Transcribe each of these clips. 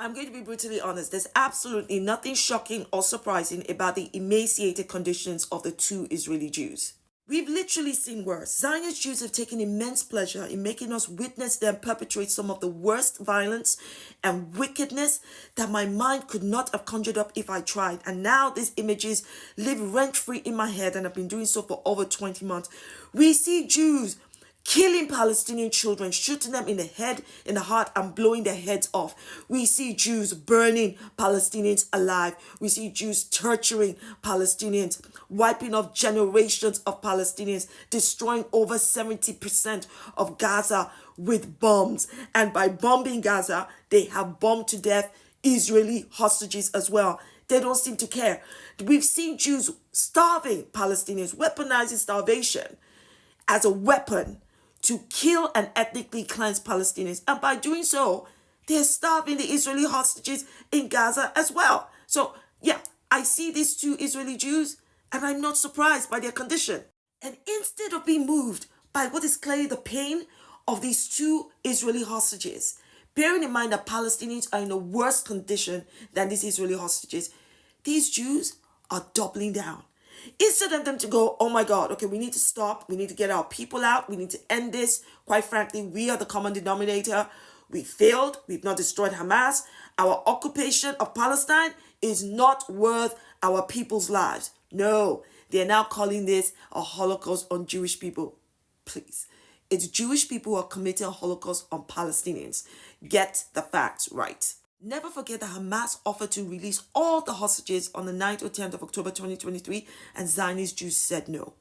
I'm going to be brutally honest. There's absolutely nothing shocking or surprising about the emaciated conditions of the two Israeli Jews. We've literally seen worse. Zionist Jews have taken immense pleasure in making us witness them perpetrate some of the worst violence and wickedness that my mind could not have conjured up if I tried. And now these images live rent-free in my head, and I've been doing so for over 20 months. We see Jews killing Palestinian children, shooting them in the head, in the heart, and blowing their heads off. We see Jews burning Palestinians alive. We see Jews torturing Palestinians, wiping off generations of Palestinians, destroying over 70% of Gaza with bombs. And by bombing Gaza, they have bombed to death Israeli hostages as well. They don't seem to care. We've seen Jews starving Palestinians, weaponizing starvation as a weapon to kill and ethnically cleanse Palestinians. And by doing so, they're starving the Israeli hostages in Gaza as well. So, yeah, I see these two Israeli Jews, and I'm not surprised by their condition. And instead of being moved by what is clearly the pain of these two Israeli hostages, bearing in mind that Palestinians are in a worse condition than these Israeli hostages, these Jews are doubling down. Instead of them to go, oh my God, okay, we need to stop. We need to get our people out. We need to end this. Quite frankly, we are the common denominator. We failed. We've not destroyed Hamas. Our occupation of Palestine is not worth our people's lives. No, they're now calling this a Holocaust on Jewish people. Please. It's Jewish people who are committing a Holocaust on Palestinians. Get the facts right. Never forget that Hamas offered to release all the hostages on the 9th or 10th of October 2023, and Zionist Jews said no.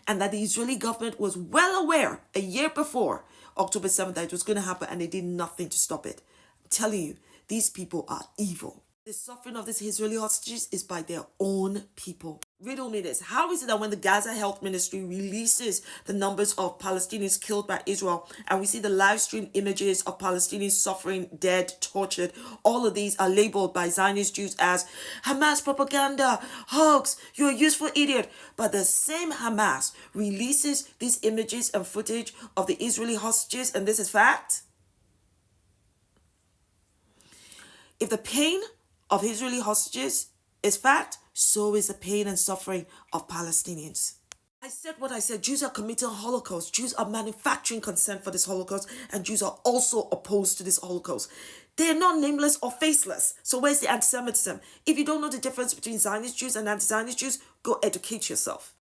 And that the Israeli government was well aware a year before October 7th that it was going to happen, and they did nothing to stop it. I'm telling you, these people are evil. The suffering of these Israeli hostages is by their own people. Riddle me this. How is it that when the Gaza Health Ministry releases the numbers of Palestinians killed by Israel, and we see the live stream images of Palestinians suffering, dead, tortured, all of these are labeled by Zionist Jews as Hamas propaganda, hoax, you're a useful idiot. But the same Hamas releases these images and footage of the Israeli hostages, and this is fact? If the pain of Israeli hostages is fact, so is the pain and suffering of Palestinians. I said what I said. Jews are committing a Holocaust. Jews are manufacturing consent for this Holocaust, and Jews are also opposed to this Holocaust. They are not nameless or faceless. So where's the anti-Semitism? If you don't know the difference between Zionist Jews and anti-Zionist Jews, go educate yourself.